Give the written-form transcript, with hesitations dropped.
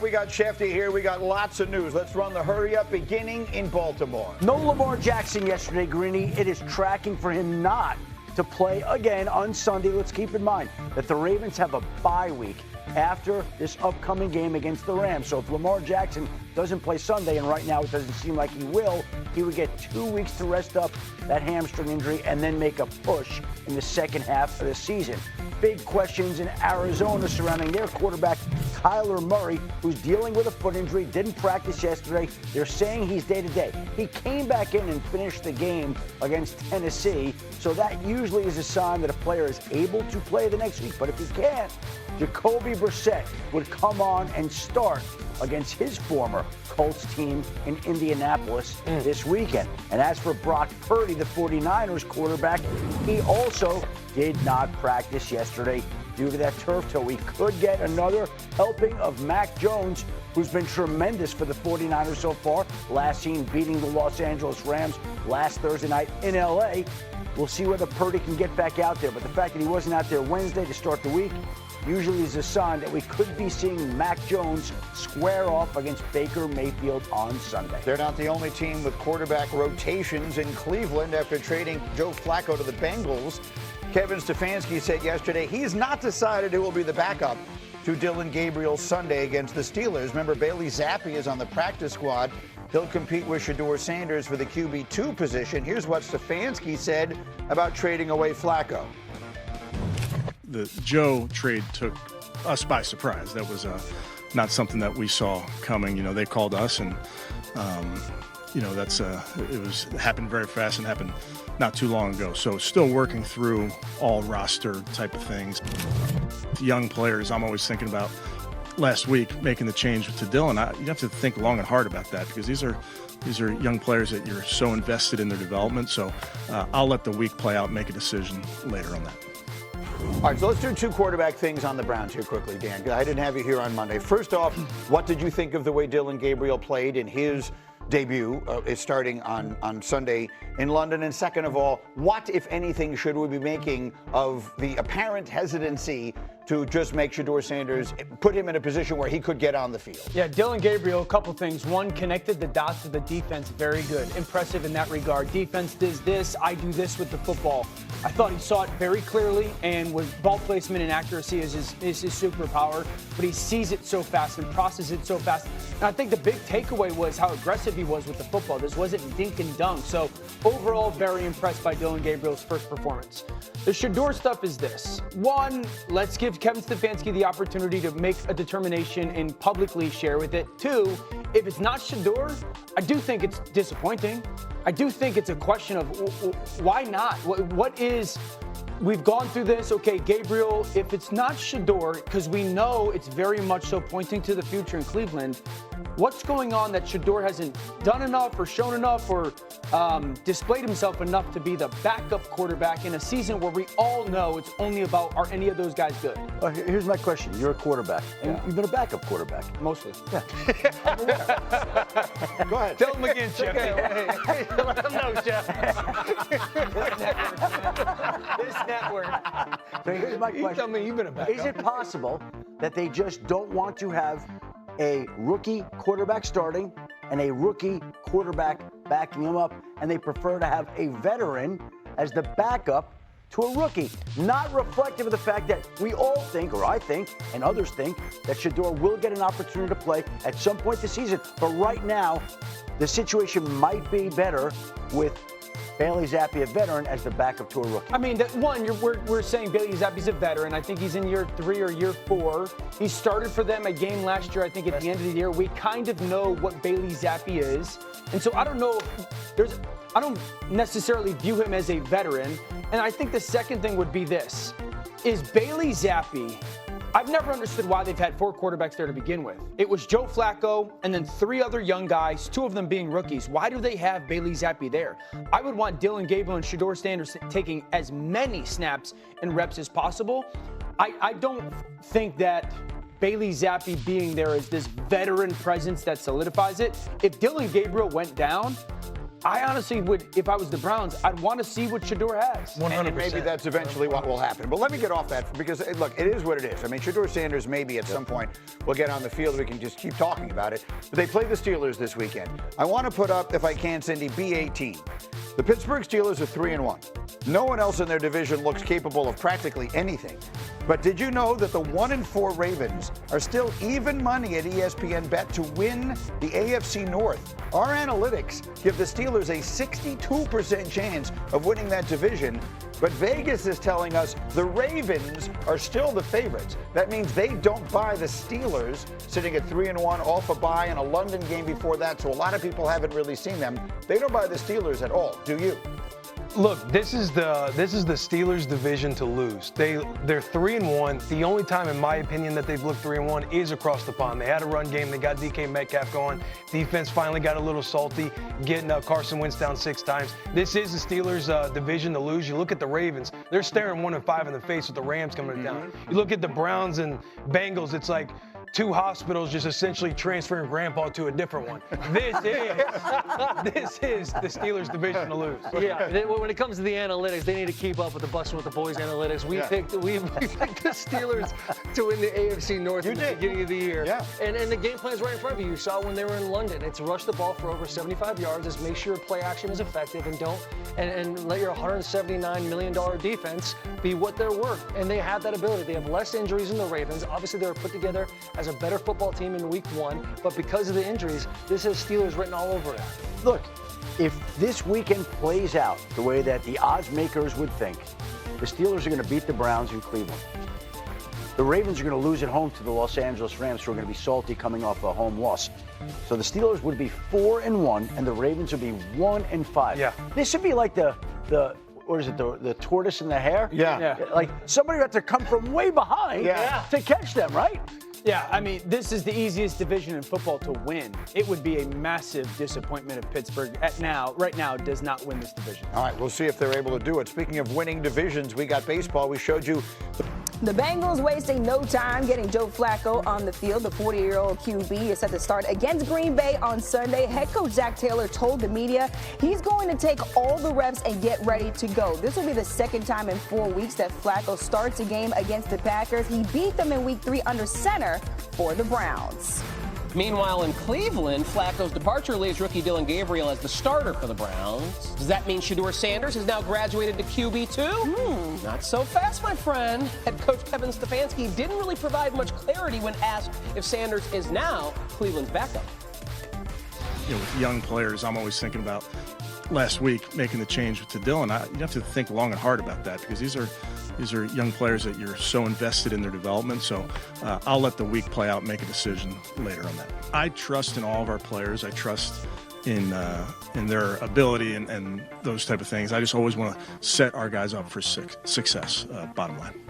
We got Schefter here. We got lots of news. Let's run the hurry up beginning in Baltimore. No Lamar Jackson yesterday, Greeny. It is tracking for him not to play again on Sunday. Let's keep in mind that the Ravens have a bye week after this upcoming game against the Rams. So if Lamar Jackson doesn't play Sunday, and right now it doesn't seem like he will, he would get 2 weeks to rest up that hamstring injury and then make a push in the second half of the season. Big questions in Arizona surrounding their quarterback, Kyler Murray, who's dealing with a foot injury, didn't practice yesterday. They're saying he's day-to-day. He came back in and finished the game against Tennessee, so that usually is a sign that a player is able to play the next week. But if he can't, Jacoby Brissett would come on and start against his former Colts team in Indianapolis this weekend. And as for Brock Purdy, the 49ers quarterback, he also did not practice yesterday due to that turf toe. We could get another helping of Mac Jones, who's been tremendous for the 49ers so far. Last seen beating the Los Angeles Rams last Thursday night in L.A. We'll see whether Purdy can get back out there. But the fact that he wasn't out there Wednesday to start the week usually is a sign that we could be seeing Mac Jones square off against Baker Mayfield on Sunday. They're not the only team with quarterback rotations in Cleveland after trading Joe Flacco to the Bengals. Kevin Stefanski said yesterday he's not decided who will be the backup to Dillon Gabriel Sunday against the Steelers. Remember, Bailey Zappi is on the practice squad. He'll compete with Shedeur Sanders for the QB2 position. Here's what Stefanski said about trading away Flacco. The Joe trade took us by surprise. That was not something that we saw coming. You know, they called us, and it happened very fast and happened not too long ago. So still working through all roster type of things. Young players, I'm always thinking about last week making the change to Dillon. You have to think long and hard about that because these are young players that you're so invested in their development. So I'll let the week play out and make a decision later on that. All right, so let's do two quarterback things on the Browns here quickly, Dan. I didn't have you here on Monday. First off, what did you think of the way Dillon Gabriel played in his debut is starting on Sunday in London? And second of all, what, if anything, should we be making of the apparent hesitancy to just make Shedeur Sanders, put him in a position where he could get on the field? Yeah, Dillon Gabriel, a couple things. One, connected the dots of the defense. Very good. Impressive in that regard. Defense does this, I do this with the football. I thought he saw it very clearly, and with ball placement and accuracy is his superpower, but he sees it so fast and processes it so fast. And I think the big takeaway was how aggressive he was with the football. This wasn't dink and dunk. So overall, very impressed by Dillon Gabriel's first performance. The Shedeur stuff is this. One, let's give Kevin Stefanski the opportunity to make a determination and publicly share with it. Two, if it's not Shedeur, I do think it's disappointing. I do think it's a question of why not? What is, we've gone through this. Okay, Gabriel, if it's not Shedeur, because we know it's very much so pointing to the future in Cleveland, what's going on that Shedeur hasn't done enough or shown enough or displayed himself enough to be the backup quarterback in a season where we all know it's only about, are any of those guys good? Here's my question. You're a quarterback, and you've been a backup quarterback. Mostly. Yeah. Go ahead. Tell him again, Jeff. Hey, let him know, Jeff. This network. So here's my question. You tell me you've been a backup. Is it possible that they just don't want to have a rookie quarterback starting and a rookie quarterback backing him up, and they prefer to have a veteran as the backup to a rookie? Not reflective of the fact that we all think, or I think, and others think, that Shedeur will get an opportunity to play at some point this season. But right now, the situation might be better with Bailey Zappi, a veteran, as the backup to a rookie. I mean, we're saying Bailey Zappi's a veteran. I think he's in year 3 or year 4. He started for them a game last year, I think, at the end of the year. We kind of know what Bailey Zappi is. And so I don't know if I don't necessarily view him as a veteran. And I think the second thing would be this. Is Bailey Zappi, I've never understood why they've had 4 quarterbacks there to begin with. It was Joe Flacco and then 3 other young guys, 2 of them being rookies. Why do they have Bailey Zappi there? I would want Dillon Gabriel and Shedeur Sanders taking as many snaps and reps as possible. I don't think that Bailey Zappi being there is this veteran presence that solidifies it. If Dillon Gabriel went down, I honestly would, if I was the Browns, I'd want to see what Shedeur has. 100%. And maybe that's eventually what will happen. But let me get off that because, look, it is what it is. I mean, Shedeur Sanders maybe at some point will get on the field. We can just keep talking about it. But they play the Steelers this weekend. I want to put up, if I can, Cindy, B18. The Pittsburgh Steelers are 3-1. No one else in their division looks capable of practically anything. But did you know that the 1-4 Ravens are still even money at ESPN Bet to win the AFC North? Our analytics give the Steelers a 62% chance of winning that division, but Vegas is telling us the Ravens are still the favorites. That means they don't buy the Steelers, sitting at 3-1 off a bye and a London game before that, so a lot of people haven't really seen them. They don't buy the Steelers at all, do you? Look, this is the Steelers' division to lose. They're 3-1. The only time, in my opinion, that they've looked 3-1 is across the pond. They had a run game. They got DK Metcalf going. Defense finally got a little salty, getting Carson Wentz down 6 times. This is the Steelers' division to lose. You look at the Ravens; they're staring 1-5 in the face with the Rams coming down. You look at the Browns and Bengals; it's like 2 hospitals just essentially transferring grandpa to a different one. This is the Steelers' division to lose. Yeah, when it comes to the analytics, they need to keep up with the Bustin' with the Boys analytics. We picked the Steelers to win the AFC North at the beginning of the year. Yeah. And the game plan is right in front of you. You saw when they were in London. It's rush the ball for over 75 yards. It's make sure play action is effective and let your $179 million defense be what they're worth. And they have that ability. They have less injuries than the Ravens. Obviously, they were put together as a better football team in week 1, but because of the injuries, this has Steelers written all over it. Look, if this weekend plays out the way that the odds makers would think, the Steelers are going to beat the Browns in Cleveland. The Ravens are going to lose at home to the Los Angeles Rams, who are going to be salty coming off a home loss. So the Steelers would be 4-1, and the Ravens would be 1-5. Yeah. This would be like the what is it, the tortoise and the hare? Yeah. Like somebody had to come from way behind to catch them, right? Yeah, I mean, this is the easiest division in football to win. It would be a massive disappointment if Pittsburgh right now does not win this division. All right, we'll see if they're able to do it. Speaking of winning divisions, we got baseball. We showed you the Bengals wasting no time getting Joe Flacco on the field. The 40-year-old QB is set to start against Green Bay on Sunday. Head coach Zach Taylor told the media he's going to take all the reps and get ready to go. This will be the second time in 4 weeks that Flacco starts a game against the Packers. He beat them in week 3 under center for the Browns. Meanwhile, in Cleveland, Flacco's departure leaves rookie Dillon Gabriel as the starter for the Browns. Does that mean Shedeur Sanders has now graduated to QB2? Not so fast, my friend. Head coach Kevin Stefanski didn't really provide much clarity when asked if Sanders is now Cleveland's backup. With young players, I'm always thinking about last week making the change to Dillon. You have to think long and hard about that because these are young players that you're so invested in their development. So I'll let the week play out and make a decision later on that. I trust in all of our players. I trust in their ability and those type of things. I just always want to set our guys up for success, bottom line.